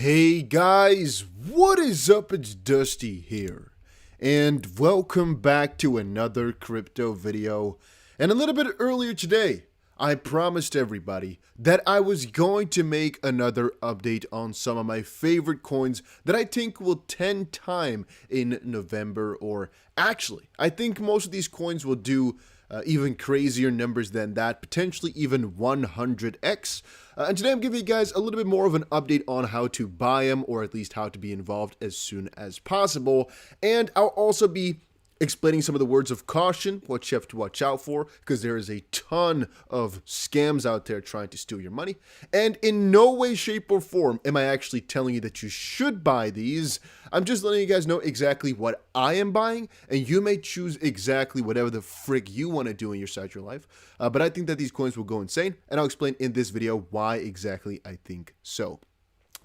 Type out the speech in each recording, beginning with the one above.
Hey guys, what is up? It's Dusty here, and welcome back to another crypto video. And a little bit earlier today, I promised everybody that I was going to make another update on some of my favorite coins that I think will 10 time in November, or actually, I think most of these coins will do even crazier numbers than that, potentially even 100x. And today I'm giving you guys a little bit more of an update on how to buy them, or at least how to be involved as soon as possible. And I'll also be explaining some of the words of caution, what you have to watch out for, because there is a ton of scams out there trying to steal your money. And in no way, shape, or form am I actually telling you that you should buy these. I'm just letting you guys know exactly what I am buying, and you may choose exactly whatever the frick you want to do in your side of your life. But I think that these coins will go insane, and I'll explain in this video why exactly I think so.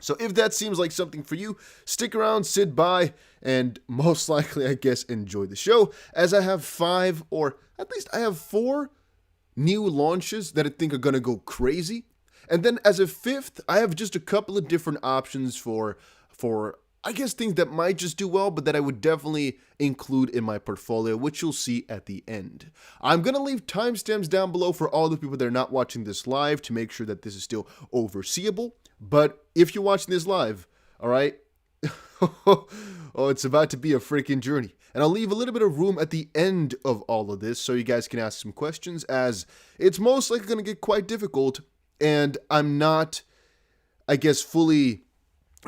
So if that seems like something for you, stick around, sit by, and most likely, I guess, enjoy the show, as I have 5, or at least I have 4 new launches that I think are going to go crazy. And then as a 5th, I have just a couple of different options for I guess things that might just do well, but that I would definitely include in my portfolio, which you'll see at the end. I'm going to leave timestamps down below for all the people that are not watching this live to make sure that this is still overseeable. But if you're watching this live, all right, oh, it's about to be a freaking journey. And I'll leave a little bit of room at the end of all of this so you guys can ask some questions, as it's most likely going to get quite difficult, and I'm not, I guess, fully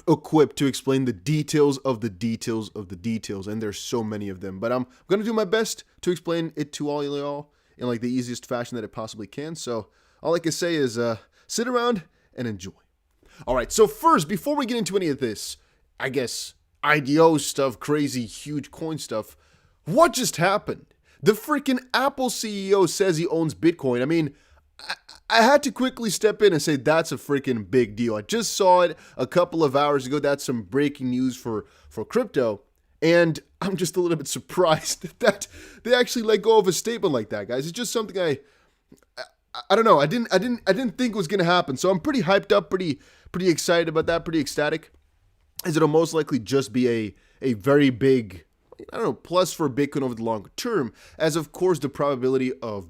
equipped to explain the details of the details of the details, and there's so many of them. But I'm going to do my best to explain it to all y'all in like the easiest fashion that it possibly can. So all I can say is sit around and enjoy. All right, so first, before we get into any of this, I guess, IDO stuff, crazy, huge coin stuff, what just happened? The freaking Apple CEO says he owns Bitcoin. I mean, I had to quickly step in and say that's a freaking big deal. I just saw it a couple of hours ago. That's some breaking news for crypto. And I'm just a little bit surprised that they actually let go of a statement like that, guys. It's just something I don't know. I didn't think was going to happen. So I'm pretty hyped up, pretty excited about that, pretty ecstatic, as it'll most likely just be a very big, I don't know, plus for Bitcoin over the longer term, as of course the probability of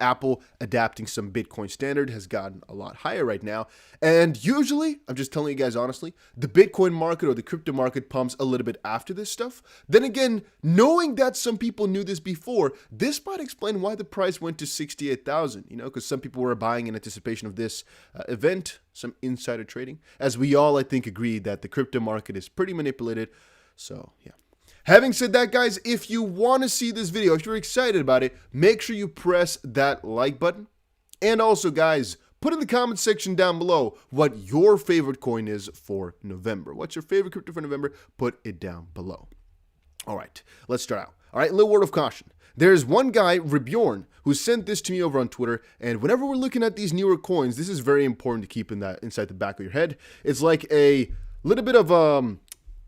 Apple adapting some Bitcoin standard has gotten a lot higher right now. And usually, I'm just telling you guys honestly, the Bitcoin market or the crypto market pumps a little bit after this stuff. Then again, knowing that some people knew this before, this might explain why the price went to 68,000, you know, because some people were buying in anticipation of this event, some insider trading, as we all, I think, agree that the crypto market is pretty manipulated. So, yeah. Having said that, guys, if you want to see this video, if you're excited about it, make sure you press that like button. And also, guys, put in the comment section down below what your favorite coin is for November. What's your favorite crypto for November? Put it down below. All right, let's start out. All right, a little word of caution. There's one guy, Rebjorn, who sent this to me over on Twitter, and whenever we're looking at these newer coins, this is very important to keep in that inside the back of your head. It's like a little bit of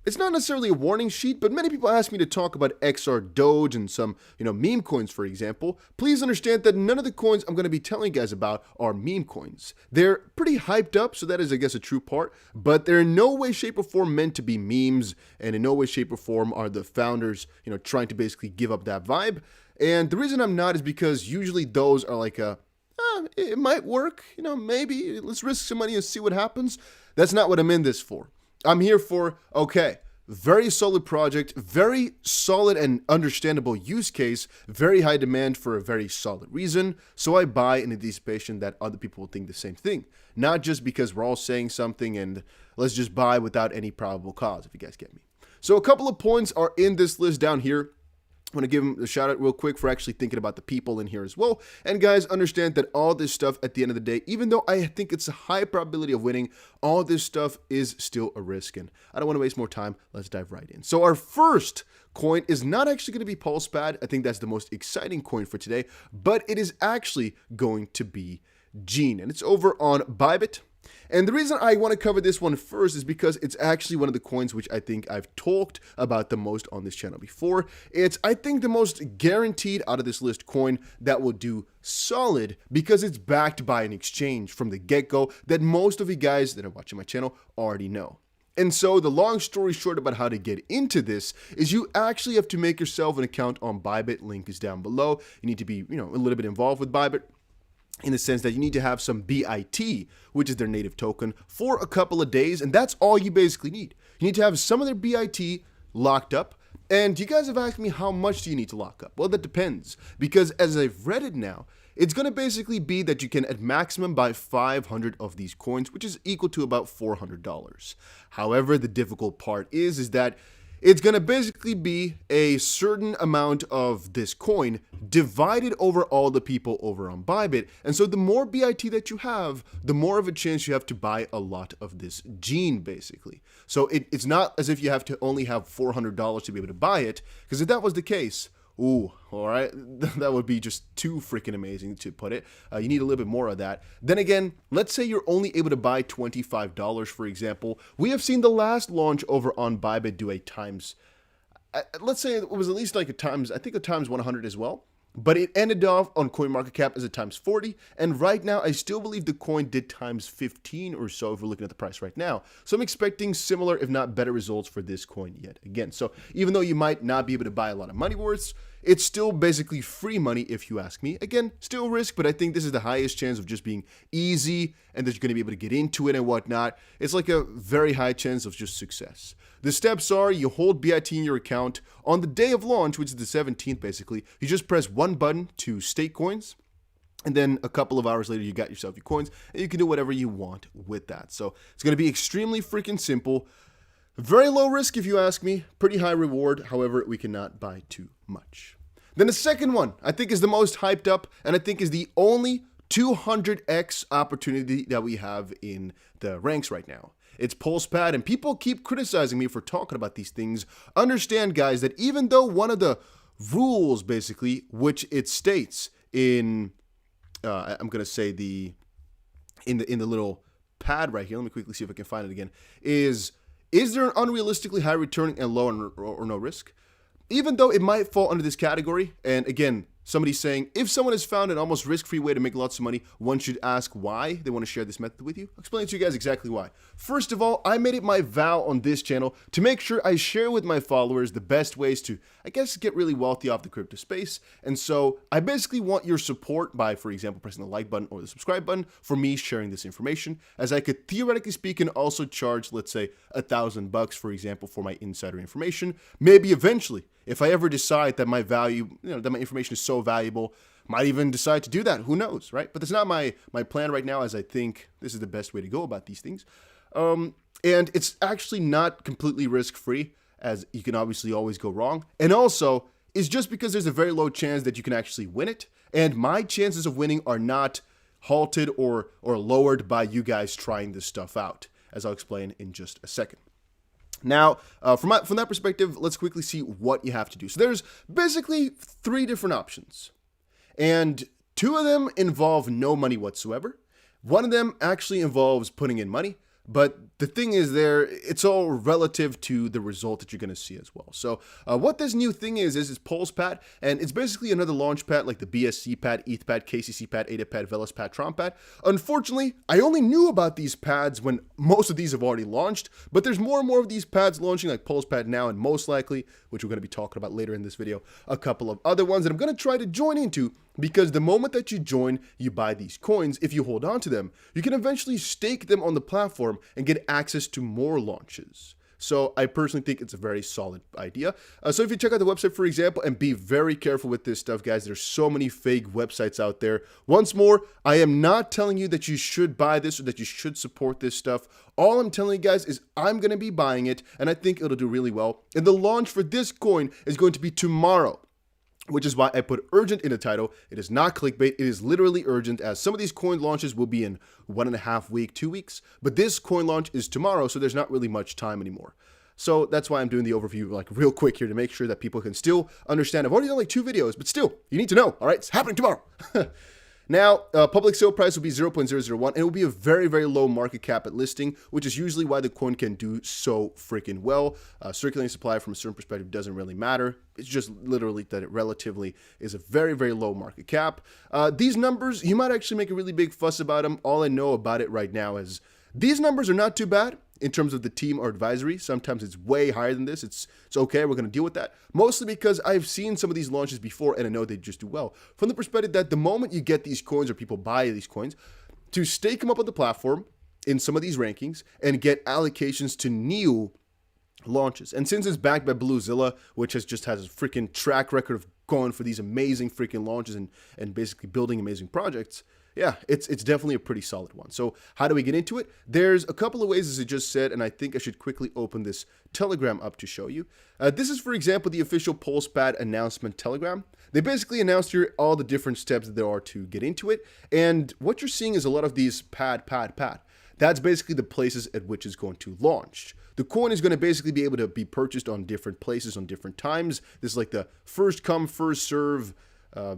it's not necessarily a warning sheet, but many people ask me to talk about XR Doge and some, meme coins, for example. Please understand that none of the coins I'm going to be telling you guys about are meme coins. They're pretty hyped up, so that is, I guess, a true part, but they're in no way, shape, or form meant to be memes, and in no way, shape, or form are the founders, trying to basically give up that vibe. And the reason I'm not is because usually those are like it might work, maybe, let's risk some money and see what happens. That's not what I'm in this for. I'm here for, okay, very solid project, very solid and understandable use case, very high demand for a very solid reason, so I buy in anticipation that other people will think the same thing. Not just because we're all saying something and let's just buy without any probable cause, if you guys get me. So a couple of points are in this list down here. I want to give him a shout out real quick for actually thinking about the people in here as well. And guys, understand that all this stuff at the end of the day, even though I think it's a high probability of winning, all this stuff is still a risk. And I don't want to waste more time. Let's dive right in. So our first coin is not actually going to be Pulsepad. I think that's the most exciting coin for today, but it is actually going to be Gene. And it's over on Bybit. And the reason I want to cover this one first is because it's actually one of the coins which I think I've talked about the most on this channel before. It's, I think, the most guaranteed out of this list coin that will do solid because it's backed by an exchange from the get-go that most of you guys that are watching my channel already know. And so the long story short about how to get into this is you actually have to make yourself an account on Bybit. Link is down below. You need to be, a little bit involved with Bybit, in the sense that you need to have some BIT, which is their native token, for a couple of days, and that's all you basically need. You need to have some of their BIT locked up, and you guys have asked me how much do you need to lock up? Well, that depends, because as I've read it now, it's going to basically be that you can at maximum buy 500 of these coins, which is equal to about $400. However, the difficult part is that it's going to basically be a certain amount of this coin divided over all the people over on Bybit. And so the more BIT that you have, the more of a chance you have to buy a lot of this gene, basically. So it's not as if you have to only have $400 to be able to buy it, because if that was the case, ooh, all right, that would be just too freaking amazing to put it. You need a little bit more of that. Then again, let's say you're only able to buy $25, for example. We have seen the last launch over on Bybit do a times, let's say it was at least like a times 100 as well. But it ended off on CoinMarketCap as a times 40, and right now I still believe the coin did times 15 or so if we're looking at the price right now. So I'm expecting similar, if not better, results for this coin yet again. So even though you might not be able to buy a lot of money worths, it's still basically free money if you ask me. Again, still risk, but I think this is the highest chance of just being easy and that you're going to be able to get into it and whatnot. It's like a very high chance of just success. The steps are you hold BIT in your account on the day of launch, which is the 17th basically. You just press one button to stake coins, and then a couple of hours later you got yourself your coins, and you can do whatever you want with that. So it's going to be extremely freaking simple. Very low risk if you ask me, pretty high reward. However, we cannot buy too much. Then the second one I think is the most hyped up, and I think is the only 200x opportunity that we have in the ranks right now. It's Pulsepad, and people keep criticizing me for talking about these things. Understand, guys, that even though one of the rules, basically, which it states in, I'm going to say in the little pad right here, let me quickly see if I can find it again, is there an unrealistically high return and low or no risk? Even though it might fall under this category, and again, somebody's saying, if someone has found an almost risk-free way to make lots of money, one should ask why they want to share this method with you. I'll explain to you guys exactly why. First of all, I made it my vow on this channel to make sure I share with my followers the best ways to, I guess, get really wealthy off the crypto space. And so I basically want your support by, for example, pressing the like button or the subscribe button for me sharing this information, as I could theoretically speaking also charge, let's say, $1,000, for example, for my insider information. Maybe eventually, if I ever decide that my value, that my information is so valuable, might even decide to do that. Who knows, right? But that's not my plan right now, as I think this is the best way to go about these things. And it's actually not completely risk-free, as you can obviously always go wrong. And also, it's just because there's a very low chance that you can actually win it. And my chances of winning are not halted or lowered by you guys trying this stuff out, as I'll explain in just a second. Now, from that perspective, let's quickly see what you have to do. So there's basically 3 different options, and 2 of them involve no money whatsoever. One of them actually involves putting in money, but the thing is it's all relative to the result that you're going to see as well. So what this new thing is Pulsepad, and it's basically another launch pad like the BSC pad, ETH pad, KCC pad, ADA pad, Velas pad, Tron pad. Unfortunately, I only knew about these pads when most of these have already launched, but there's more and more of these pads launching, like Pulsepad now, and most likely, which we're going to be talking about later in this video, a couple of other ones that I'm going to try to join into, because the moment that you join, you buy these coins. If you hold on to them, you can eventually stake them on the platform and get access to more launches. So I personally think it's a very solid idea. So if you check out the website, for example, and be very careful with this stuff, guys, there's so many fake websites out there. Once more, I am not telling you that you should buy this or that you should support this stuff. All I'm telling you guys is I'm going to be buying it, and I think it'll do really well. And the launch for this coin is going to be tomorrow, which is why I put urgent in the title. It is not clickbait. It is literally urgent, as some of these coin launches will be in 1.5 weeks, 2 weeks. But this coin launch is tomorrow, so there's not really much time anymore. So that's why I'm doing the overview like real quick here to make sure that people can still understand. I've already done like 2 videos, but still, you need to know. All right, it's happening tomorrow. Now, public sale price will be 0.001, and it will be a very, very low market cap at listing, which is usually why the coin can do so freaking well. Circulating supply from a certain perspective doesn't really matter. It's just literally that it relatively is a very, very low market cap. These numbers, you might actually make a really big fuss about them. All I know about it right now is these numbers are not too bad. in terms of the team or advisory. Sometimes it's way higher than this. It's okay. We're going to deal with that. Mostly because I've seen some of these launches before and I know they just do well. From the perspective that the moment you get these coins or people buy these coins, to stake them up on the platform in some of these rankings and get allocations to new launches. And since it's backed by BlueZilla, which has a freaking track record of going for these amazing freaking launches and basically building amazing projects, yeah, it's definitely a pretty solid one. So how do we get into it? There's a couple of ways, as I just said, and I think I should quickly open this Telegram up to show you. This is, for example, the official Pulsepad announcement Telegram. They basically announced here all the different steps that there are to get into it. And what you're seeing is a lot of these pad. That's basically the places at which it's going to launch. The coin is going to basically be able to be purchased on different places on different times. This is like the first come, first serve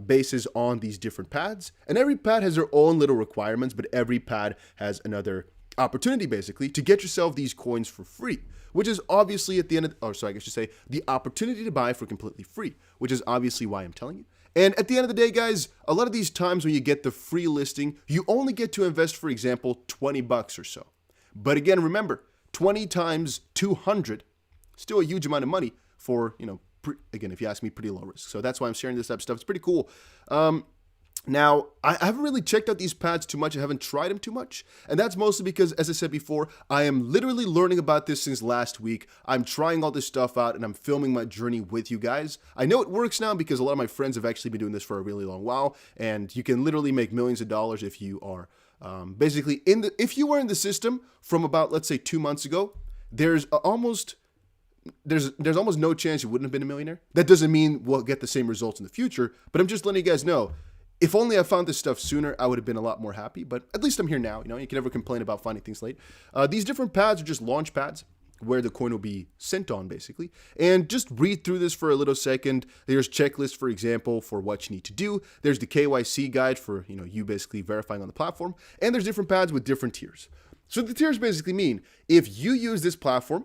basis on these different pads. And every pad has their own little requirements, but every pad has another opportunity basically to get yourself these coins for free, which is obviously at the end of, the opportunity to buy for completely free, which is obviously why I'm telling you. And at the end of the day, guys, a lot of these times when you get the free listing, you only get to invest, for example, 20 bucks or so. But again, remember, 20 times 200, still a huge amount of money for, again, if you ask me, pretty low risk. So that's why I'm sharing this type of stuff. It's pretty cool. Now, I haven't really checked out these pads too much. I haven't tried them too much. And that's mostly because, as I said before, I am literally learning about this since last week. I'm trying all this stuff out and I'm filming my journey with you guys. I know it works now because a lot of my friends have actually been doing this for a really long while. And you can literally make millions of dollars if you are basically if you were in the system from about, let's say, 2 months ago. There's almost no chance you wouldn't have been a millionaire. That doesn't mean we'll get the same results in the future, but I'm just letting you guys know. If only I found this stuff sooner, I would have been a lot more happy, but at least I'm here now. You can never complain about finding things late. These different pads are just launch pads where the coin will be sent on, basically. And just read through this for a little second. There's checklists, for example, for what you need to do. There's the KYC guide for, you basically verifying on the platform. And there's different pads with different tiers. So the tiers basically mean if you use this platform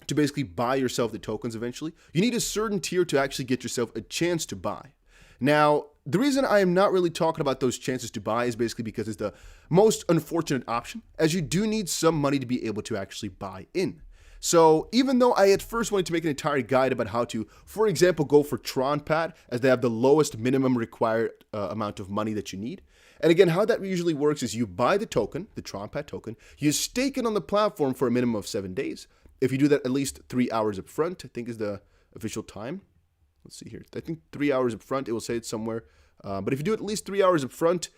to basically buy yourself the tokens eventually, you need a certain tier to actually get yourself a chance to buy. Now, the reason I am not really talking about those chances to buy is basically because it's the most unfortunate option, as you do need some money to be able to actually buy in. So even though I at first wanted to make an entire guide about how to, for example, go for TronPad, as they have the lowest minimum required amount of money that you need. And again, how that usually works is you buy the token, the TronPad token, you stake it on the platform for a minimum of 7 days. If you do that at least 3 hours up front, I think is the official time. Let's see here. I think 3 hours up front, it will say it somewhere. But if you do it at least 3 hours up front,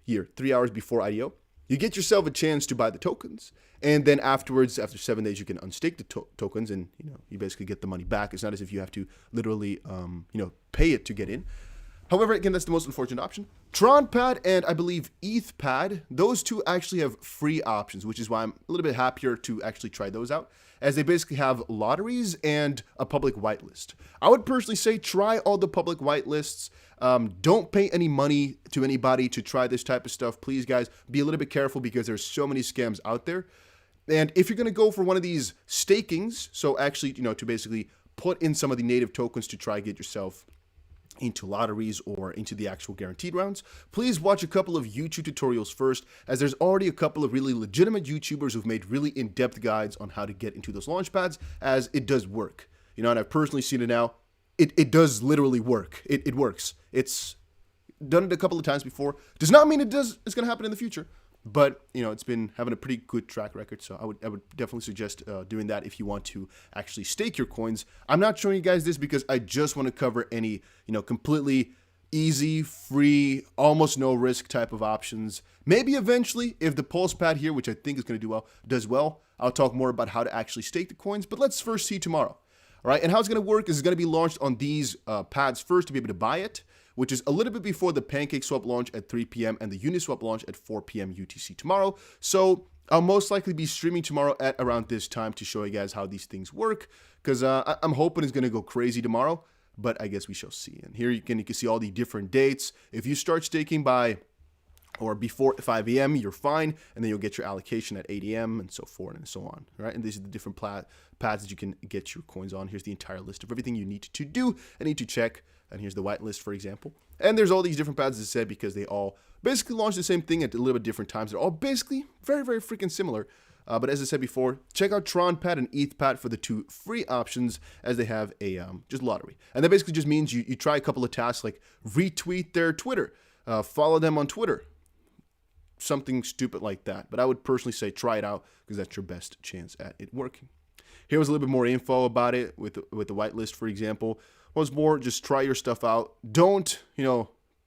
3 hours before IDO, you get yourself a chance to buy the tokens. And then afterwards, after 7 days, you can unstake the tokens and, you basically get the money back. It's not as if you have to literally, pay it to get in. However, again, that's the most unfortunate option. TronPad and I believe ETHPad, those two actually have free options, which is why I'm a little bit happier to actually try those out, as they basically have lotteries and a public whitelist. I would personally say try all the public whitelists. Don't pay any money to anybody to try this type of stuff. Please, guys, be a little bit careful because there's so many scams out there. And if you're going to go for one of these stakings, so actually, to basically put in some of the native tokens to try get yourself into lotteries or into the actual guaranteed rounds, please watch a couple of YouTube tutorials first, as there's already a couple of really legitimate YouTubers who've made really in-depth guides on how to get into those launch pads, as it does work. And I've personally seen it now. It does literally work. It works. It's done it a couple of times before. Does not mean it's going to happen in the future, but it's been having a pretty good track record. So I would definitely suggest doing that if you want to actually stake your coins. I'm not showing you guys this because I just want to cover any completely easy, free, almost no risk type of options. Maybe eventually, if the Pulsepad here, which I think is going to do well, does well, I'll talk more about how to actually stake the coins. But let's first see tomorrow. All right, and how it's going to work is it's going to be launched on these pads first to be able to buy it, which is a little bit before the PancakeSwap launch at 3 p.m. and the Uniswap launch at 4 p.m. UTC tomorrow. So I'll most likely be streaming tomorrow at around this time to show you guys how these things work, because I'm hoping it's going to go crazy tomorrow, but I guess we shall see. And here you can see all the different dates. If you start staking by or before 5 a.m., you're fine, and then you'll get your allocation at 8 a.m. and so forth and so on, right? And these are the different pads that you can get your coins on. Here's the entire list of everything you need to do and need to check, and here's the whitelist, for example. And there's all these different pads, as I said, because they all basically launch the same thing at a little bit different times. They're all basically very, very freaking similar. But as I said before, check out TronPad and ETHPad for the 2 free options, as they have a just lottery. And that basically just means you try a couple of tasks like retweet their Twitter, follow them on Twitter, something stupid like that. But I would personally say try it out because that's your best chance at it working. Here was a little bit more info about it with the whitelist, for example. Once more, just try your stuff out. Don't,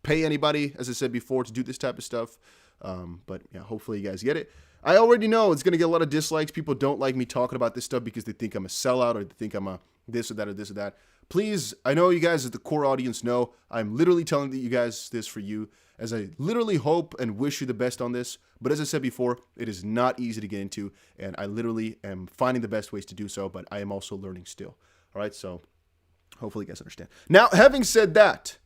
pay anybody, as I said before, to do this type of stuff. But yeah, hopefully you guys get it. I already know it's going to get a lot of dislikes. People don't like me talking about this stuff because they think I'm a sellout or they think I'm a this or that or this or that. Please, I know you guys as the core audience know, I'm literally telling you guys this for you, as I literally hope and wish you the best on this. But as I said before, it is not easy to get into, and I literally am finding the best ways to do so, but I am also learning still. All right, so hopefully you guys understand. Now, having said that,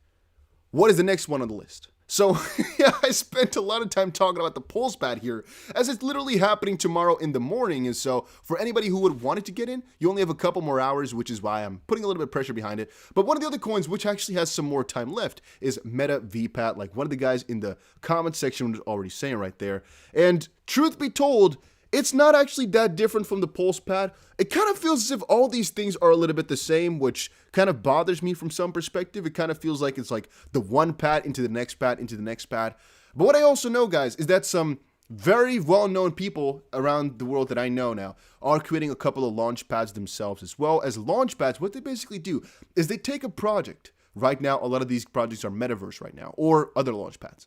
what is the next one on the list? So, yeah, I spent a lot of time talking about the Pulsepad here, as it's literally happening tomorrow in the morning. And so, for anybody who would want it to get in, you only have a couple more hours, which is why I'm putting a little bit of pressure behind it. But one of the other coins, which actually has some more time left, is MetaVPad, like one of the guys in the comment section was already saying right there. And truth be told, it's not actually that different from the Pulsepad. It kind of feels as if all these things are a little bit the same, which kind of bothers me from some perspective. It kind of feels like it's like the one pad into the next pad into the next pad. But what I also know, guys, is that some very well-known people around the world that I know now are creating a couple of launch pads themselves as well. As launch pads, what they basically do is they take a project. Right now, a lot of these projects are Metaverse right now, or other launch pads.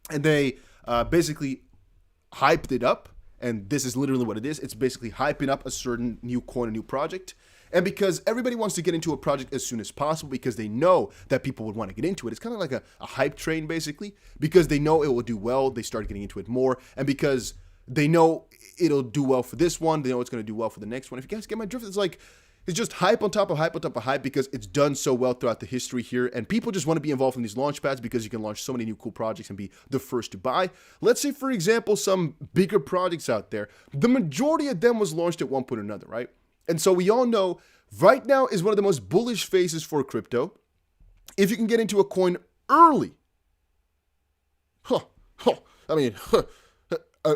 And they basically hyped it up. And this is literally what it is. It's basically hyping up a certain new coin, a new project. And because everybody wants to get into a project as soon as possible because they know that people would want to get into it. It's kind of like a hype train, basically. Because they know it will do well, they start getting into it more. And because they know it'll do well for this one, they know it's going to do well for the next one. If you guys get my drift, it's just hype on top of hype on top of hype because it's done so well throughout the history here. And people just want to be involved in these launch pads because you can launch so many new cool projects and be the first to buy. Let's say, for example, some bigger projects out there. The majority of them was launched at one point or another, right? And so we all know right now is one of the most bullish phases for crypto. If you can get into a coin early,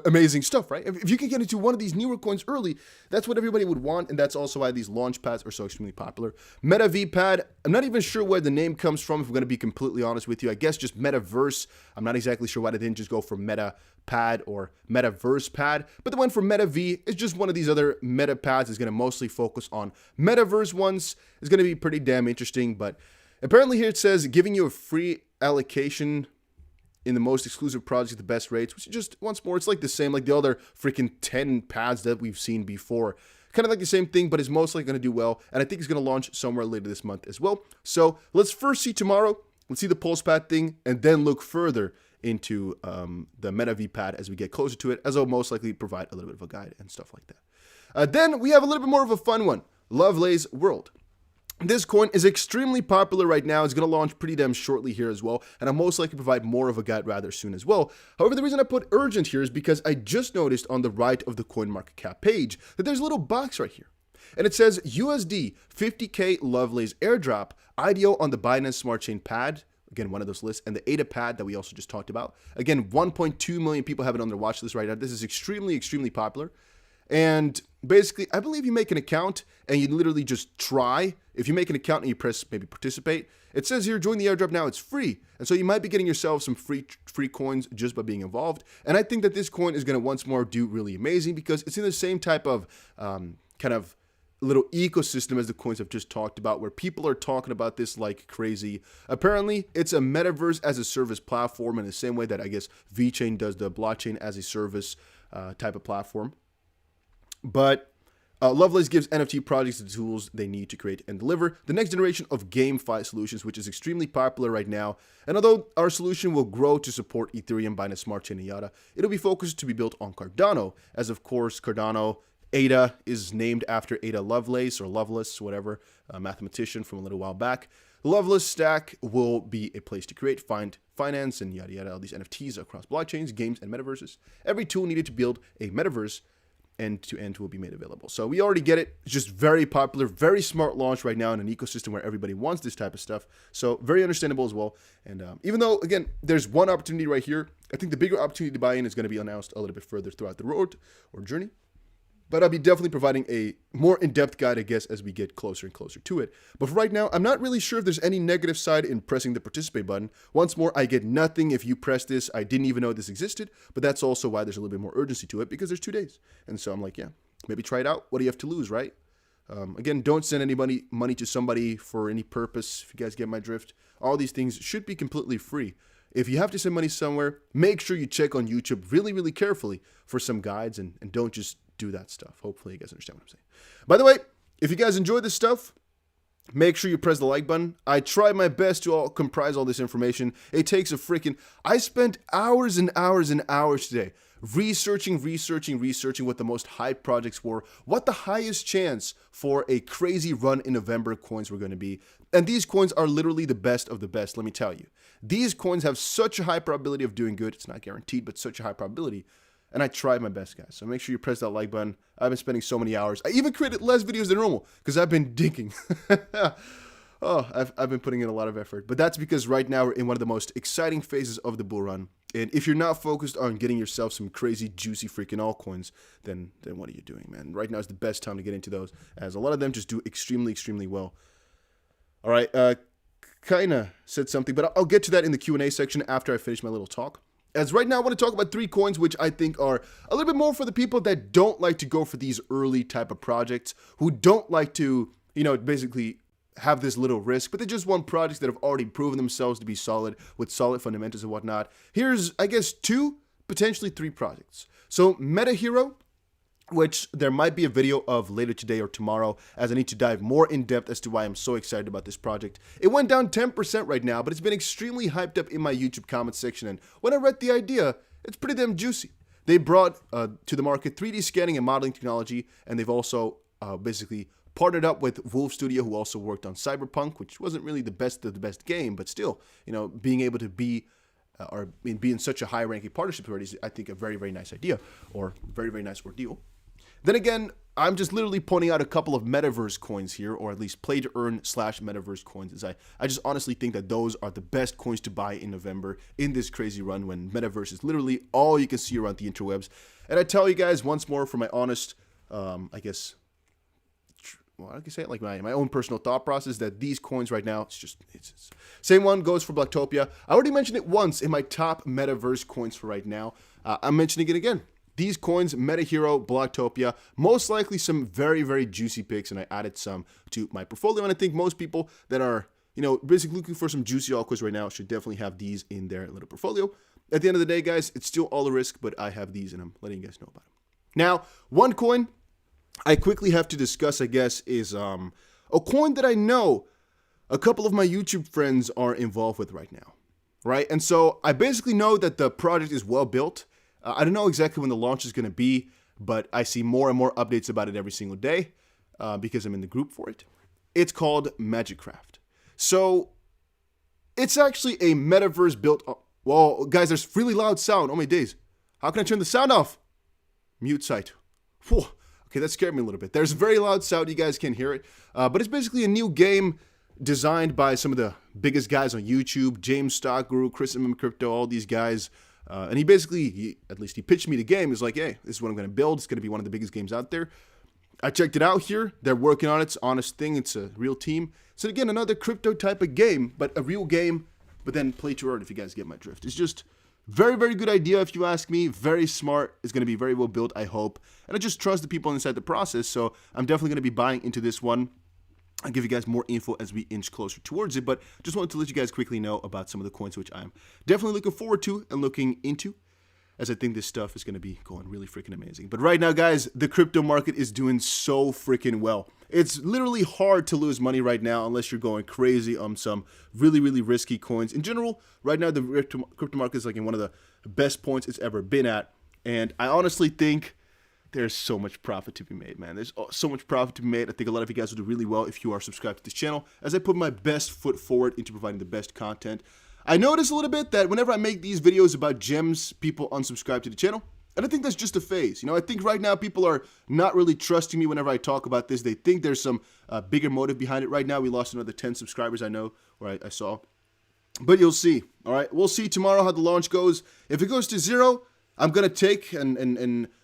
amazing stuff, right? If you can get into one of these newer coins early, that's what everybody would want, and that's also why these launch pads are so extremely popular. MetaVPad, I'm not even sure where the name comes from, if I'm going to be completely honest with you. I guess just Metaverse. I'm not exactly sure why they didn't just go for MetaPad or Metaverse Pad, but the one for MetaV is just one of these other meta pads. Is going to mostly focus on Metaverse ones. It's going to be pretty damn interesting, but apparently here it says giving you a free allocation in the most exclusive projects at the best rates, which is just, once more, it's like the same, like the other freaking 10 pads that we've seen before. Kind of like the same thing, but it's mostly going to do well, and I think it's going to launch somewhere later this month as well. So let's first see tomorrow, let's see the Pulsepad thing, and then look further into the MetaVPad as we get closer to it, as I'll most likely provide a little bit of a guide and stuff like that. Then we have a little bit more of a fun one, Lovelace World. This coin is extremely popular right now. It's going to launch pretty damn shortly here as well, and I'll most likely provide more of a guide rather soon as well. However, the reason I put urgent here is because I just noticed on the right of the CoinMarketCap page that there's a little box right here. And it says USD 50K Lovelace airdrop, IDO on the Binance Smart Chain pad. Again, one of those lists, and the ADA pad that we also just talked about. Again, 1.2 million people have it on their watch list right now. This is extremely, extremely popular. And basically, I believe you make an account and you literally just try. If you make an account and you press maybe participate, it says here, join the airdrop now, it's free. And so you might be getting yourself some free coins just by being involved. And I think that this coin is going to once more do really amazing because it's in the same type of kind of little ecosystem as the coins I've just talked about, where people are talking about this like crazy. Apparently, it's a metaverse as a service platform in the same way that I guess VeChain does the blockchain as a service type of platform. But Lovelace gives NFT projects the tools they need to create and deliver the next generation of GameFi solutions, which is extremely popular right now. And although our solution will grow to support Ethereum, Binance Smart Chain, and yada, it'll be focused to be built on Cardano, as of course Cardano, Ada is named after Ada Lovelace, or Lovelace, whatever, a mathematician from a little while back. The Lovelace stack will be a place to create, find, finance, and yada yada, all these NFTs across blockchains, games, and metaverses. Every tool needed to build a metaverse end-to-end will be made available. So we already get it. It's just very popular, very smart launch right now in an ecosystem where everybody wants this type of stuff. So very understandable as well. And even though, again, there's one opportunity right here, I think the bigger opportunity to buy in is going to be announced a little bit further throughout the road or journey. But I'll be definitely providing a more in-depth guide, I guess, as we get closer and closer to it. But for right now, I'm not really sure if there's any negative side in pressing the participate button. Once more, I get nothing if you press this. I didn't even know this existed, but that's also why there's a little bit more urgency to it, because there's 2 days. And so I'm like, yeah, maybe try it out. What do you have to lose, right? Again, don't send anybody money to somebody for any purpose, if you guys get my drift. All these things should be completely free. If you have to send money somewhere, make sure you check on YouTube really, really carefully for some guides and don't just do that stuff. Hopefully you guys understand what I'm saying. By the way, if you guys enjoy this stuff, make sure you press the like button. I try my best to comprise all this information. It takes a freaking... I spent hours and hours and hours today researching what the most hyped projects were, what the highest chance for a crazy run in November coins were going to be. And these coins are literally the best of the best, let me tell you. These coins have such a high probability of doing good. It's not guaranteed, but such a high probability. And I tried my best, guys. So make sure you press that like button. I've been spending so many hours. I even created less videos than normal because I've been digging. I've been putting in a lot of effort. But that's because right now we're in one of the most exciting phases of the bull run. And if you're not focused on getting yourself some crazy, juicy freaking altcoins, then what are you doing, man? Right now is the best time to get into those, as a lot of them just do extremely, extremely well. All right, kind of said something, but I'll get to that in the Q&A section after I finish my little talk. As right now, I want to talk about 3 coins, which I think are a little bit more for the people that don't like to go for these early type of projects, who don't like to, basically have this little risk, but they just want projects that have already proven themselves to be solid with solid fundamentals and whatnot. Here's, I guess, 2, potentially 3 projects. So Metahero, which there might be a video of later today or tomorrow, as I need to dive more in depth as to why I'm so excited about this project. It went down 10% right now, but it's been extremely hyped up in my YouTube comments section, and when I read the idea, it's pretty damn juicy. They brought to the market 3D scanning and modeling technology, and they've also basically partnered up with Wolf Studio, who also worked on Cyberpunk, which wasn't really the best of the best game, but still, being able to be be in such a high-ranking partnership already is, I think, a very, very nice idea, or very, very nice ordeal. Then again, I'm just literally pointing out a couple of metaverse coins here, or at least play to earn / metaverse coins, as I just honestly think that those are the best coins to buy in November in this crazy run when metaverse is literally all you can see around the interwebs. And I tell you guys once more, for my honest, I guess, well, I can say it like my own personal thought process, that these coins right now, it's same one goes for Bloktopia. I already mentioned it once in my top metaverse coins for right now. I'm mentioning it again. These coins, Metahero, Bloktopia, most likely some very, very juicy picks, and I added some to my portfolio. And I think most people that are, basically looking for some juicy altcoins right now should definitely have these in their little portfolio. At the end of the day, guys, it's still all a risk, but I have these, and I'm letting you guys know about them. Now, one coin I quickly have to discuss, I guess, is a coin that I know a couple of my YouTube friends are involved with right now, right? And so I basically know that the project is well built. I don't know exactly when the launch is going to be, but I see more and more updates about it every single day because I'm in the group for it. It's called Magiccraft. So it's actually a metaverse built... Whoa, guys, there's really loud sound. Oh my days. How can I turn the sound off? Mute site. Whew. Okay, that scared me a little bit. There's very loud sound. You guys can't hear it. But it's basically a new game designed by some of the biggest guys on YouTube. James Stockguru, Chris Crypto, all these guys. And he basically, at least he pitched me the game. He's like, hey, this is what I'm going to build. It's going to be one of the biggest games out there. I checked it out here. They're working on it. It's an honest thing. It's a real team. So again, another crypto type of game, but a real game, but then play to earn, if you guys get my drift. It's just very, very good idea, if you ask me. Very smart. It's going to be very well built, I hope. And I just trust the people inside the process. So I'm definitely going to be buying into this one. I'll give you guys more info as we inch closer towards it, but just wanted to let you guys quickly know about some of the coins which I'm definitely looking forward to and looking into, as I think this stuff is going to be going really freaking amazing. But right now, guys, the crypto market is doing so freaking well. It's literally hard to lose money right now unless you're going crazy on some really, really risky coins. In general, right now, the crypto market is like in one of the best points it's ever been at, and I honestly think there's so much profit to be made, man. There's so much profit to be made. I think a lot of you guys will do really well if you are subscribed to this channel, as I put my best foot forward into providing the best content. I notice a little bit that whenever I make these videos about gems, people unsubscribe to the channel. And I think that's just a phase. I think right now people are not really trusting me whenever I talk about this. They think there's some bigger motive behind it. Right now, we lost another 10 subscribers, I know, or I saw. But you'll see, all right? We'll see tomorrow how the launch goes. If it goes to 0, I'm going to take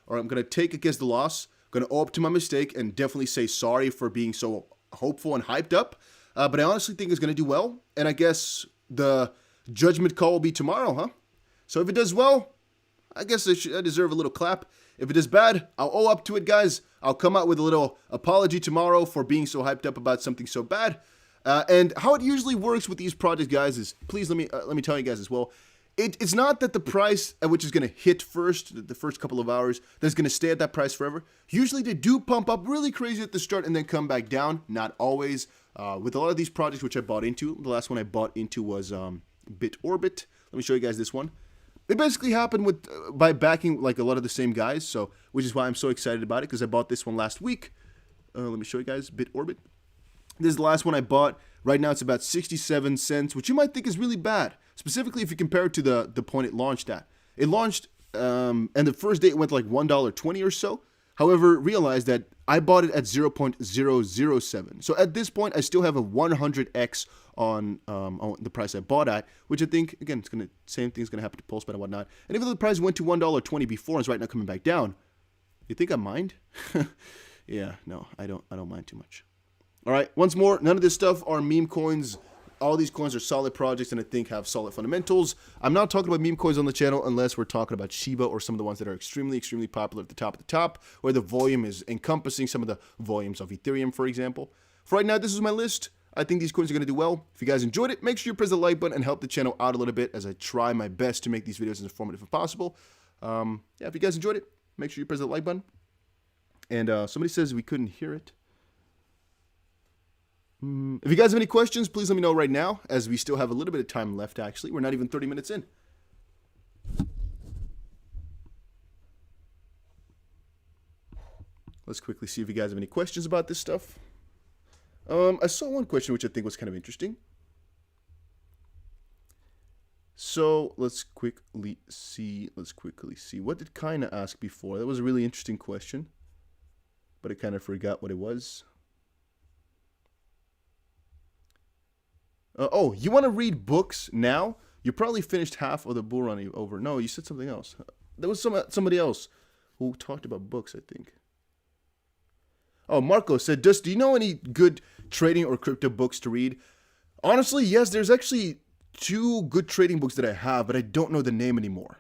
I'm going to take against the loss, Going to own up to my mistake and definitely say sorry for being so hopeful and hyped up. But I honestly think it's going to do well. And I guess the judgment call will be tomorrow, huh? So if it does well, I guess I deserve a little clap. If it does bad, I'll owe up to it, guys. I'll come out with a little apology tomorrow for being so hyped up about something so bad. And how it usually works with these projects, guys, is please let me tell you guys as well. It's not that the price at which is going to hit first, the first couple of hours, that's going to stay at that price forever. Usually they do pump up really crazy at the start and then come back down. Not always. With a lot of these projects which I bought into, the last one I bought into was Bitorbit. Let me show you guys this one. It basically happened by backing like a lot of the same guys, so which is why I'm so excited about it, because I bought this one last week. Let me show you guys Bitorbit. This is the last one I bought. Right now it's about 67 cents, which you might think is really bad, specifically if you compare it to the point it launched at. It launched, and the first day it went like $1.20 or so. However, realize that I bought it at 0.007. So at this point, I still have a 100x on the price I bought at, which I think, again, same thing's going to happen to Pulsepad and whatnot. And even though the price went to $1.20 before and is right now coming back down, you think I mind? Yeah, no, I don't mind too much. All right, once more, none of this stuff are meme coins. All these coins are solid projects and I think have solid fundamentals. I'm not talking about meme coins on the channel unless we're talking about Shiba or some of the ones that are extremely, extremely popular at the top, where the volume is encompassing some of the volumes of Ethereum, for example. For right now, this is my list. I think these coins are going to do well. If you guys enjoyed it, make sure you press the like button and help the channel out a little bit as I try my best to make these videos as informative as possible. Yeah, if you guys enjoyed it, make sure you press the like button. And somebody says we couldn't hear it. If you guys have any questions, please let me know right now, as we still have a little bit of time left, actually. We're not even 30 minutes in. Let's quickly see if you guys have any questions about this stuff. I saw one question which I think was kind of interesting. So let's quickly see. What did Kaina ask before? That was a really interesting question, but I kind of forgot what it was. Oh, you want to read books now? You probably finished half of the bull run over. No, you said something else. There was somebody else who talked about books, I think. Oh, Marco said, do you know any good trading or crypto books to read? Honestly, yes, there's actually 2 good trading books that I have, but I don't know the name anymore.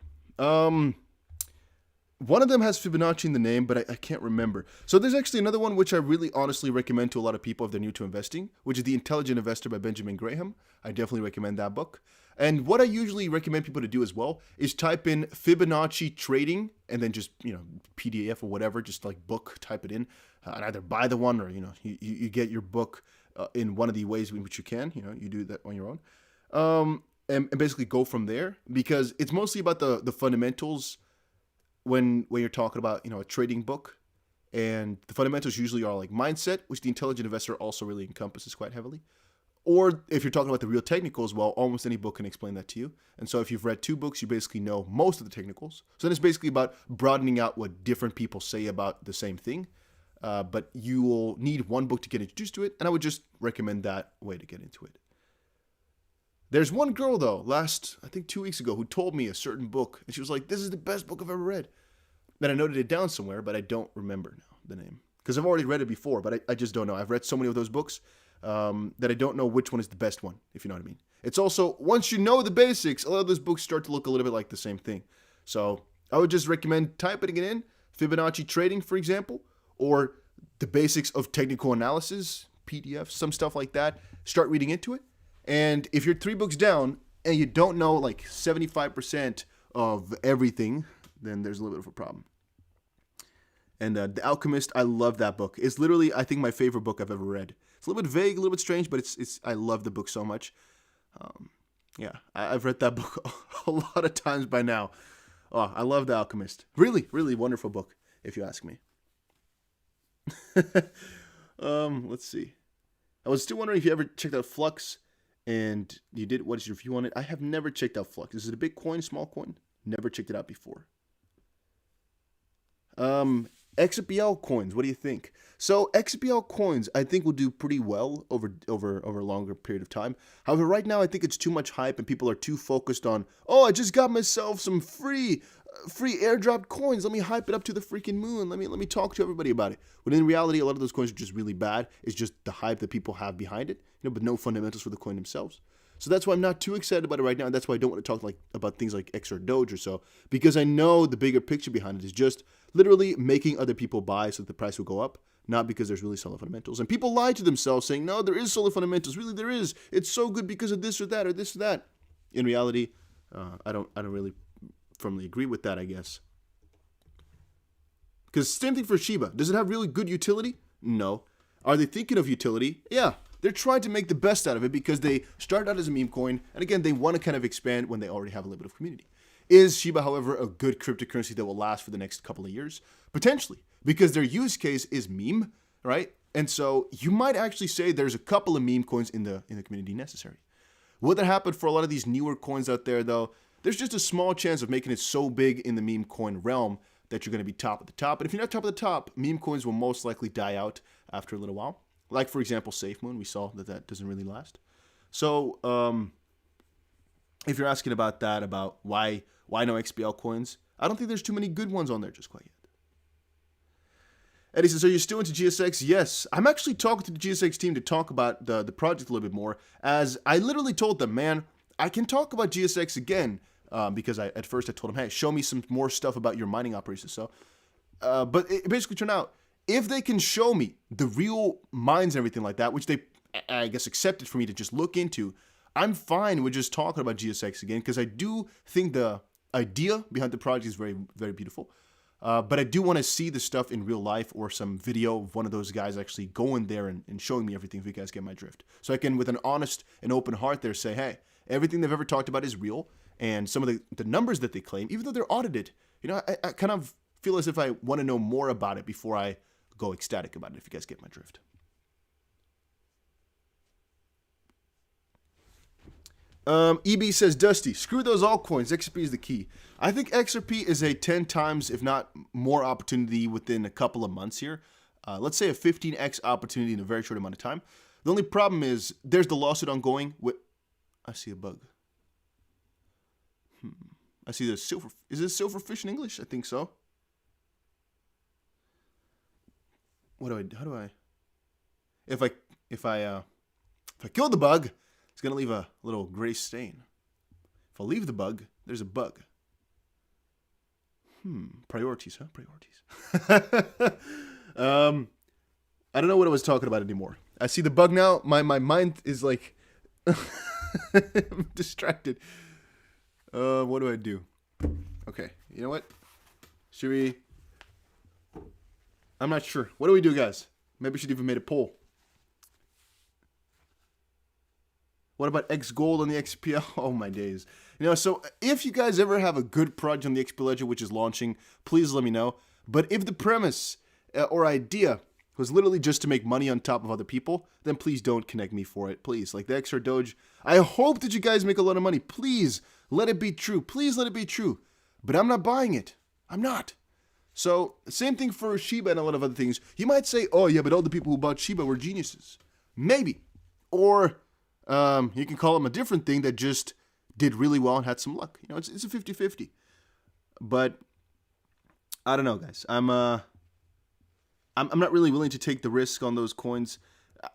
One of them has Fibonacci in the name, but I can't remember. So there's actually another one which I really honestly recommend to a lot of people if they're new to investing, which is The Intelligent Investor by Benjamin Graham. I definitely recommend that book. And what I usually recommend people to do as well is type in Fibonacci trading and then just, PDF or whatever, just like book, type it in, and either buy the one or, you get your book in one of the ways in which you can, you do that on your own. And basically go from there, because it's mostly about the fundamentals when you're talking about, a trading book. And the fundamentals usually are like mindset, which The Intelligent Investor also really encompasses quite heavily. Or if you're talking about the real technicals, well, almost any book can explain that to you. And so if you've read 2 books, you basically know most of the technicals. So then it's basically about broadening out what different people say about the same thing. But you will need one book to get introduced to it. And I would just recommend that way to get into it. There's one girl, though, I think 2 weeks ago, who told me a certain book. And she was like, this is the best book I've ever read. Then I noted it down somewhere, but I don't remember now the name. Because I've already read it before, but I just don't know. I've read so many of those books that I don't know which one is the best one, if you know what I mean. It's also, once you know the basics, a lot of those books start to look a little bit like the same thing. So I would just recommend typing it in, Fibonacci trading, for example, or the basics of technical analysis, PDF, some stuff like that. Start reading into it. And if you're 3 books down and you don't know like 75% of everything, then there's a little bit of a problem. And The Alchemist, I love that book. It's literally, I think, my favorite book I've ever read. It's a little bit vague, a little bit strange, but I love the book so much. Yeah, I've read that book a lot of times by now. Oh, I love The Alchemist. Really, really wonderful book, if you ask me. Let's see. I was still wondering if you ever checked out Flux, and you did. What is your view on it? I have never checked out Flux. Is it a big coin, small coin? Never checked it out before. XBL coins, what do you think? So XBL coins, I think will do pretty well over a longer period of time. However, right now I think it's too much hype and people are too focused on, oh, I just got myself some free free airdropped coins. Let me hype it up to the freaking moon. Let me talk to everybody about it. When in reality, a lot of those coins are just really bad. It's just the hype that people have behind it, but no fundamentals for the coin themselves. So that's why I'm not too excited about it right now, and that's why I don't want to talk about things like X or Doge or so, because I know the bigger picture behind it is just literally making other people buy so that the price will go up, not because there's really solid fundamentals. And people lie to themselves saying, no, there is solid fundamentals. Really, there is. It's so good because of this or that or this or that. In reality, I don't really firmly agree with that, I guess. Because same thing for Shiba. Does it have really good utility? No. Are they thinking of utility? Yeah. They're trying to make the best out of it because they start out as a meme coin, and again, they want to kind of expand when they already have a little bit of community. Is Shiba, however, a good cryptocurrency that will last for the next couple of years? Potentially, because their use case is meme, right? And so you might actually say there's a couple of meme coins in the community necessary. Will that happen for a lot of these newer coins out there, though? There's just a small chance of making it so big in the meme coin realm that you're going to be top of the top. And if you're not top of the top, meme coins will most likely die out after a little while. Like, for example, SafeMoon, we saw that doesn't really last. So, if you're asking about that, about why no XBL coins, I don't think there's too many good ones on there just quite yet. Eddie says, are you still into GSX? Yes. I'm actually talking to the GSX team to talk about the project a little bit more, as I literally told them, man, I can talk about GSX again, because at first I told them, hey, show me some more stuff about your mining operations. So, but it basically turned out, if they can show me the real mines and everything like that, which they, I guess, accepted for me to just look into, I'm fine with just talking about GSX again, because I do think the idea behind the project is very, very beautiful. But I do want to see the stuff in real life, or some video of one of those guys actually going there and showing me everything, if you guys get my drift. So I can, with an honest and open heart there, say, hey, everything they've ever talked about is real, and some of the numbers that they claim, even though they're audited, I kind of feel as if I want to know more about it before I go ecstatic about it, if you guys get my drift. EB says, Dusty, screw those altcoins. XRP is the key. I think XRP is a 10 times, if not more, opportunity within a couple of months here. Let's say a 15x opportunity in a very short amount of time. The only problem is there's the lawsuit ongoing with... I see a bug. I see the silver... Is this silverfish in English? I think so. How do I... If I kill the bug, it's going to leave a little gray stain. If I leave the bug, there's a bug. Priorities, huh? Priorities. I don't know what I was talking about anymore. I see the bug now. My mind is like... I'm distracted. What do I do? Okay, you know what? Should we... I'm not sure. What do we do, guys? Maybe we should even make a poll. What about X Gold on the XPL? Oh, my days. So if you guys ever have a good project on the XP Ledger which is launching, please let me know. But if the premise or idea was literally just to make money on top of other people, then please don't connect me for it. Please, like the XR Doge. I hope that you guys make a lot of money. Please let it be true. Please let it be true. But I'm not buying it. I'm not. So, same thing for Shiba and a lot of other things. You might say, oh yeah, but all the people who bought Shiba were geniuses. Maybe. Or you can call them a different thing that just did really well and had some luck. It's a 50-50. But I don't know, guys. I'm not really willing to take the risk on those coins.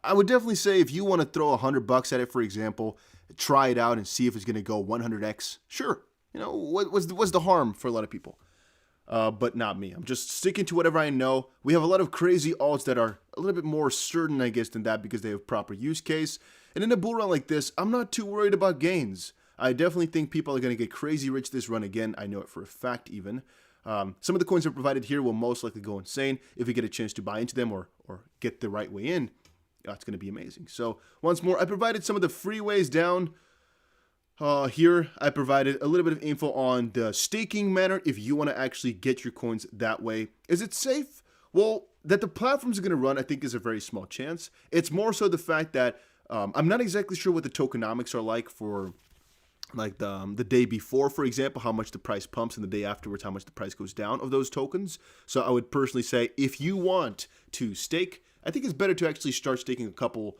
I would definitely say if you want to throw $100 at it, for example, try it out and see if it's going to go 100x. Sure. What's the harm for a lot of people? But not me. I'm just sticking to whatever I know. We have a lot of crazy alts that are a little bit more certain, I guess, than that because they have proper use case. And in a bull run like this, I'm not too worried about gains. I definitely think people are going to get crazy rich this run again. I know it for a fact even. Some of the coins that are provided here will most likely go insane if we get a chance to buy into them or get the right way in. It's going to be amazing. So once more, I provided some of the free ways down. Here, I provided a little bit of info on the staking manner if you want to actually get your coins that way. Is it safe? Well, that the platforms are going to run, I think, is a very small chance. It's more so the fact that I'm not exactly sure what the tokenomics are like for like the day before, for example, how much the price pumps, and the day afterwards, how much the price goes down of those tokens. So I would personally say if you want to stake, I think it's better to actually start staking a couple,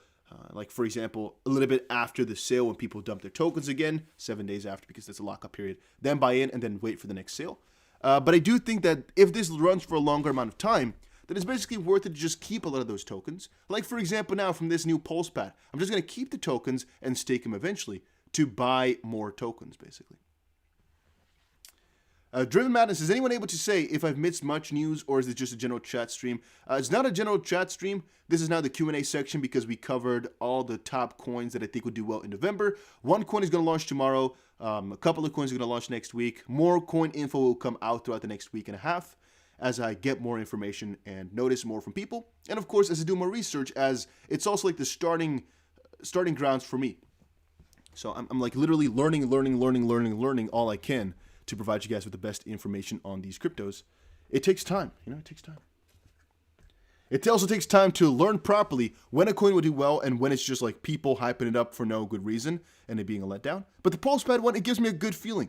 like for example, a little bit after the sale when people dump their tokens again, 7 days after because that's a lockup period, then buy in and then wait for the next sale. But I do think that if this runs for a longer amount of time, then it's basically worth it to just keep a lot of those tokens. Like, for example, now from this new Pulsepad, I'm just going to keep the tokens and stake them eventually to buy more tokens, basically. Driven Madness, is anyone able to say if I've missed much news or is it just a general chat stream? It's not a general chat stream. This is now the Q&A section because we covered all the top coins that I think would do well in November. One coin is going to launch tomorrow. A couple of coins are going to launch next week. More coin info will come out throughout the next week and a half as I get more information and notice more from people. And of course, as I do more research, as it's also like the starting grounds for me. So I'm like literally learning all I can to provide you guys with the best information on these cryptos. It takes time, it takes time. It also takes time to learn properly when a coin will do well and when it's just like people hyping it up for no good reason and it being a letdown. But the Pulsepad one, it gives me a good feeling.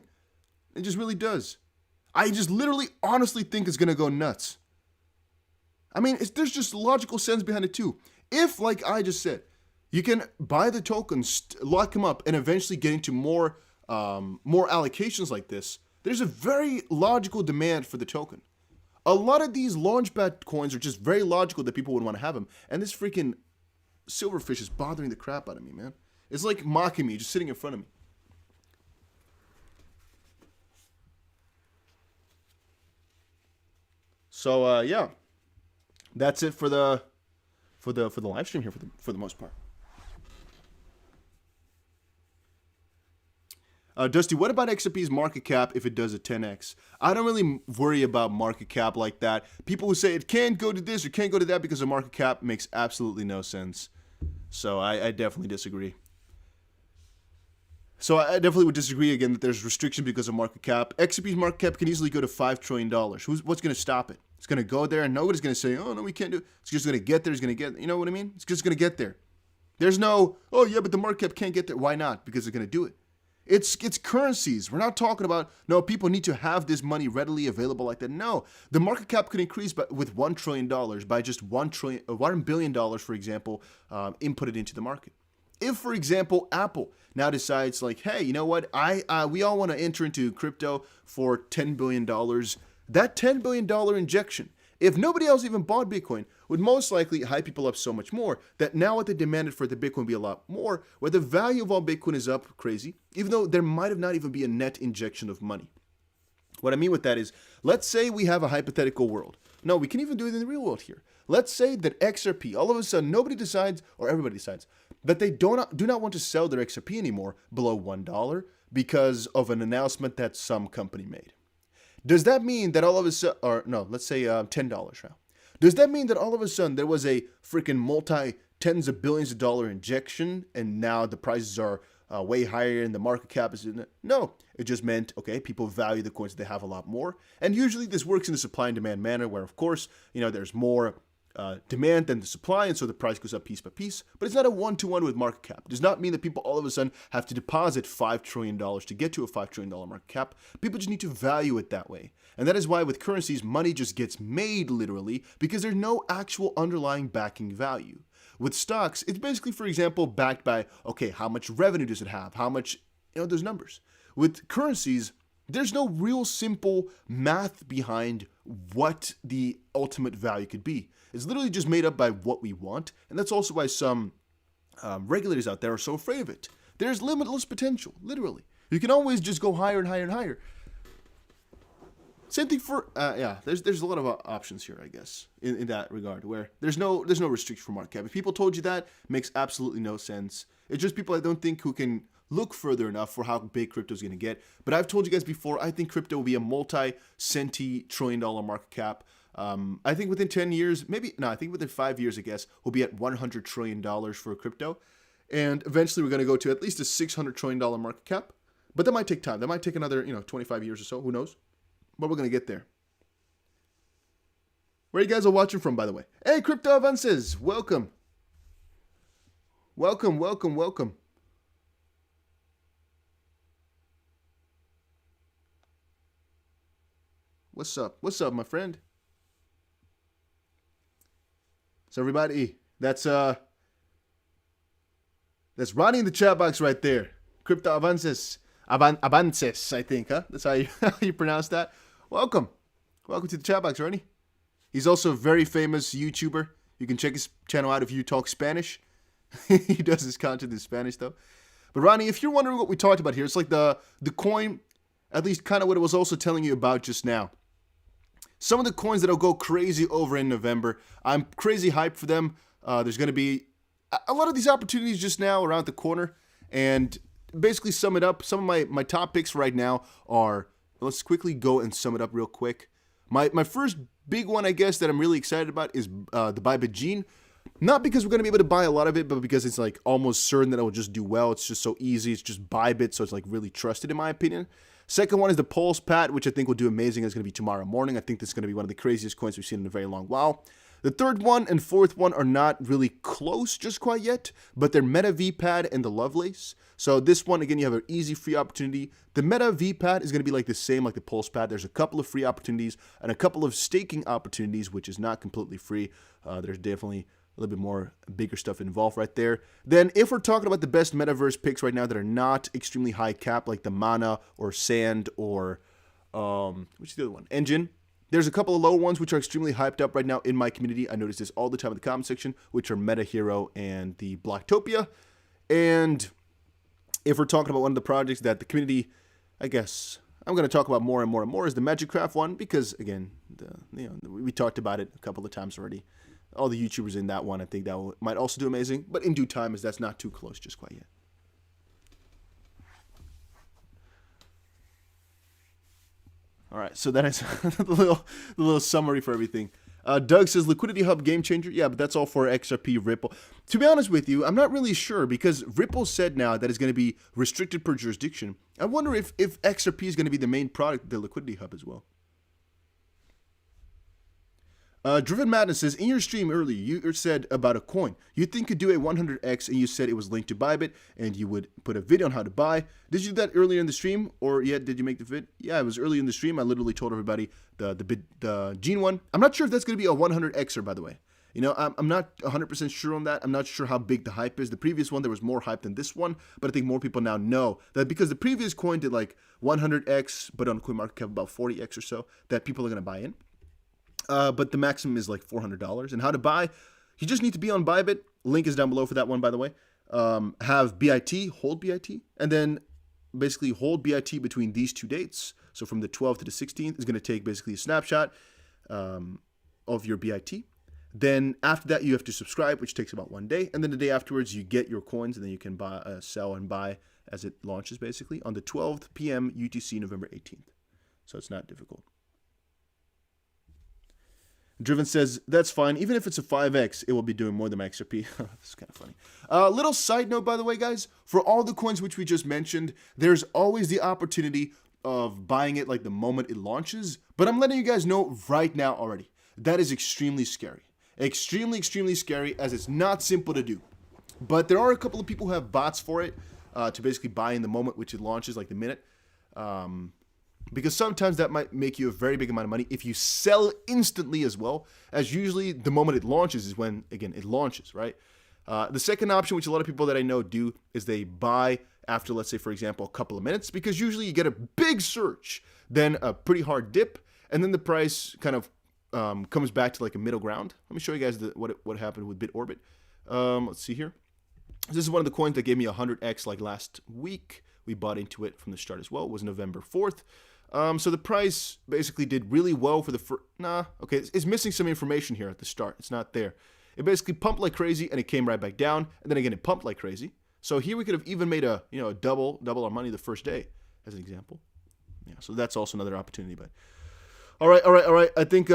It just really does. I just literally honestly think it's going to go nuts. I mean, there's just logical sense behind it too. If, like I just said, you can buy the tokens, lock them up, and eventually get into more allocations like this, there's a very logical demand for the token. A lot of these launchpad coins are just very logical that people would want to have them. And this freaking silverfish is bothering the crap out of me, man. It's like mocking me, just sitting in front of me. So yeah, that's it for the live stream here for the most part. Dusty, what about XRP's market cap if it does a 10x? I don't really worry about market cap like that. People who say it can't go to this or can't go to that because of market cap makes absolutely no sense. So I definitely disagree. So I definitely would disagree again that there's restriction because of market cap. XRP's market cap can easily go to $5 trillion. What's going to stop it? It's going to go there and nobody's going to say, oh, no, we can't do it. It's just going to get there. It's going to get, you know what I mean? It's just going to get there. There's no, oh, yeah, but the market cap can't get there. Why not? Because they're going to do it. It's currencies. We're not talking about, no, people need to have this money readily available like that. No, the market cap could increase with $1 trillion by just $1 billion, for example, inputted into the market. If, for example, Apple now decides like, hey, you know what? We all want to enter into crypto for $10 billion. That $10 billion injection, if nobody else even bought Bitcoin, would most likely hype people up so much more that now what they demanded for the Bitcoin would be a lot more, where the value of all Bitcoin is up crazy, even though there might have not even be a net injection of money. What I mean with that is, let's say we have a hypothetical world. No, we can even do it in the real world here. Let's say that XRP, all of a sudden, nobody decides, or everybody decides, that they do not want to sell their XRP anymore below $1 because of an announcement that some company made. Does that mean that all of a sudden, or no, let's say $10 now. Does that mean that all of a sudden there was a freaking multi-tens of billions of dollar injection and now the prices are way higher and the market cap is in it? No, it just meant, okay, people value the coins that they have a lot more. And usually this works in a supply and demand manner where, of course, there's more demand than the supply, and so the price goes up piece by piece. But it's not a one-to-one with market cap. It does not mean that people all of a sudden have to deposit $5 trillion to get to a $5 trillion market cap. People just need to value it that way. And that is why with currencies, money just gets made literally because there's no actual underlying backing value. With stocks, it's basically, for example, backed by, okay, how much revenue does it have? How much, those numbers. With currencies, there's no real simple math behind what the ultimate value could be. It's literally just made up by what we want, and that's also why some regulators out there are so afraid of it. There's limitless potential, literally. You can always just go higher and higher and higher. Same thing for, there's a lot of options here, I guess, in that regard, where there's no restriction for market cap. If people told you that, it makes absolutely no sense. It's just people I don't think who can look further enough for how big crypto is going to get. But I've told you guys before, I think crypto will be a multi-centi trillion-dollar market cap. I think within 10 years, I think within 5 years, I guess, we'll be at $100 trillion for crypto. And eventually we're going to go to at least a $600 trillion market cap. But that might take time. That might take another, 25 years or so. Who knows? But we're going to get there. Where are you guys all watching from, by the way? Hey, Crypto Avances. Welcome. Welcome, welcome, welcome. What's up? What's up, my friend? So everybody, that's Ronnie in the chat box right there. Crypto Avances. Avances, I think, huh? That's how you pronounce that. welcome. Welcome to the chat box, Ronnie. He's also a very famous YouTuber. You can check his channel out if you talk Spanish. He does his content in Spanish, though. But Ronnie, if you're wondering what we talked about here, it's like the coin, at least kind of what it was also telling you about just now. Some of the coins that'll go crazy over in November, I'm crazy hyped for them. There's going to be a lot of these opportunities just now around the corner. And basically sum it up, some of my top picks right now are, let's quickly go and sum it up real quick. My first big one, I guess, that I'm really excited about is the Bybit Gene. Not because we're going to be able to buy a lot of it, but because it's like almost certain that it will just do well. It's just so easy. It's just Bybit, so it's like really trusted in my opinion. Second one is the Pulsepad, which I think will do amazing. It's going to be tomorrow morning. I think this is going to be one of the craziest coins we've seen in a very long while. The third one and fourth one are not really close just quite yet, but they're MetaVPad and the Lovelace. So this one, again, you have an easy free opportunity. The MetaVPad is going to be like the same like the Pulsepad. There's a couple of free opportunities and a couple of staking opportunities, which is not completely free. There's definitely a little bit more bigger stuff involved right there. Then if we're talking about the best metaverse picks right now that are not extremely high cap, like the Mana or Sand or, which is the other one? Engine. There's a couple of lower ones which are extremely hyped up right now in my community. I notice this all the time in the comment section, which are Metahero and the Bloktopia. And if we're talking about one of the projects that the community, I guess, I'm going to talk about more and more and more is the Magiccraft one because, again, we talked about it a couple of times already. All the YouTubers in that one, I think that might also do amazing. But in due time, as that's not too close just quite yet. All right, so that is the little summary for everything. Doug says, Liquidity Hub game changer. Yeah, but that's all for XRP Ripple. To be honest with you, I'm not really sure because Ripple said now that it's going to be restricted per jurisdiction. I wonder if XRP is going to be the main product of the Liquidity Hub as well. Driven Madness says, in your stream earlier, you said about a coin. You think could do a 100x and you said it was linked to Bybit and you would put a video on how to buy. Did you do that earlier in the stream or yet did you make the vid? Yeah, it was early in the stream. I literally told everybody the Gene one. I'm not sure if that's going to be a 100xer, by the way. You know, I'm not 100% sure on that. I'm not sure how big the hype is. The previous one, there was more hype than this one, but I think more people now know that because the previous coin did like 100x, but on CoinMarketCap about 40x or so, that people are going to buy in. But the maximum is like $400. And how to buy, you just need to be on Bybit. Link is down below for that one, by the way. Have BIT, hold BIT, and then basically hold BIT between these two dates. So from the 12th to the 16th is going to take basically a snapshot of your BIT. Then after that, you have to subscribe, which takes about 1 day. And then the day afterwards, you get your coins, and then you can buy, sell and buy as it launches, basically, on the 12th p.m. UTC, November 18th. So it's not difficult. Driven says, that's fine. Even if it's a 5x, it will be doing more than my XRP. That's kind of funny. Little side note, by the way, guys. For all the coins which we just mentioned, there's always the opportunity of buying it like the moment it launches. But I'm letting you guys know right now already. That is extremely scary. Extremely, extremely scary as it's not simple to do. But there are a couple of people who have bots for it to basically buy in the moment which it launches, like the minute. Because sometimes that might make you a very big amount of money if you sell instantly as well, as usually the moment it launches is when, again, it launches, right? The second option, which a lot of people that I know do, is they buy after, let's say, for example, a couple of minutes, because usually you get a big surge, then a pretty hard dip, and then the price kind of comes back to like a middle ground. Let me show you guys what happened with BitOrbit. Let's see here. This is one of the coins that gave me 100x like last week. We bought into it from the start as well. It was November 4th. So the price basically did really well for the first... it's missing some information here at the start. It's not there. It basically pumped like crazy, and it came right back down. And then again, it pumped like crazy. So here we could have even made a double our money the first day, as an example. Yeah, so that's also another opportunity. But all right. I think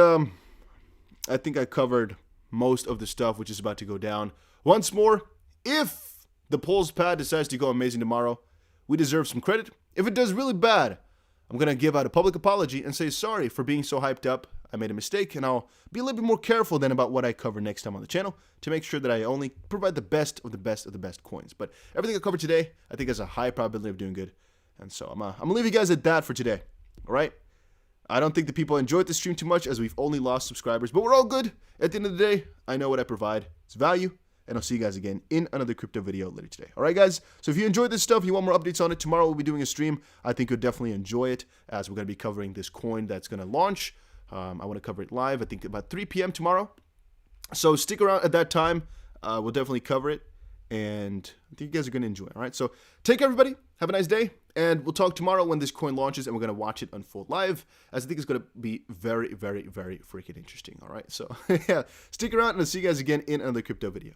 I covered most of the stuff which is about to go down. Once more, if the Pulsepad decides to go amazing tomorrow, we deserve some credit. If it does really bad, I'm going to give out a public apology and say sorry for being so hyped up. I made a mistake, and I'll be a little bit more careful then about what I cover next time on the channel to make sure that I only provide the best of the best of the best coins. But everything I covered today, I think has a high probability of doing good. And so I'm going to leave you guys at that for today. All right? I don't think the people enjoyed the stream too much as we've only lost subscribers, but we're all good. At the end of the day, I know what I provide. It's value, and I'll see you guys again in another crypto video later today. All right, guys? So if you enjoyed this stuff, you want more updates on it, tomorrow we'll be doing a stream. I think you'll definitely enjoy it, as we're going to be covering this coin that's going to launch. I want to cover it live, I think about 3 p.m. tomorrow. So stick around at that time. We'll definitely cover it, and I think you guys are going to enjoy it. All right, so take care, everybody. Have a nice day, and we'll talk tomorrow when this coin launches, and we're going to watch it unfold live, as I think it's going to be very, very, very freaking interesting. All right, so yeah, stick around, and I'll see you guys again in another crypto video.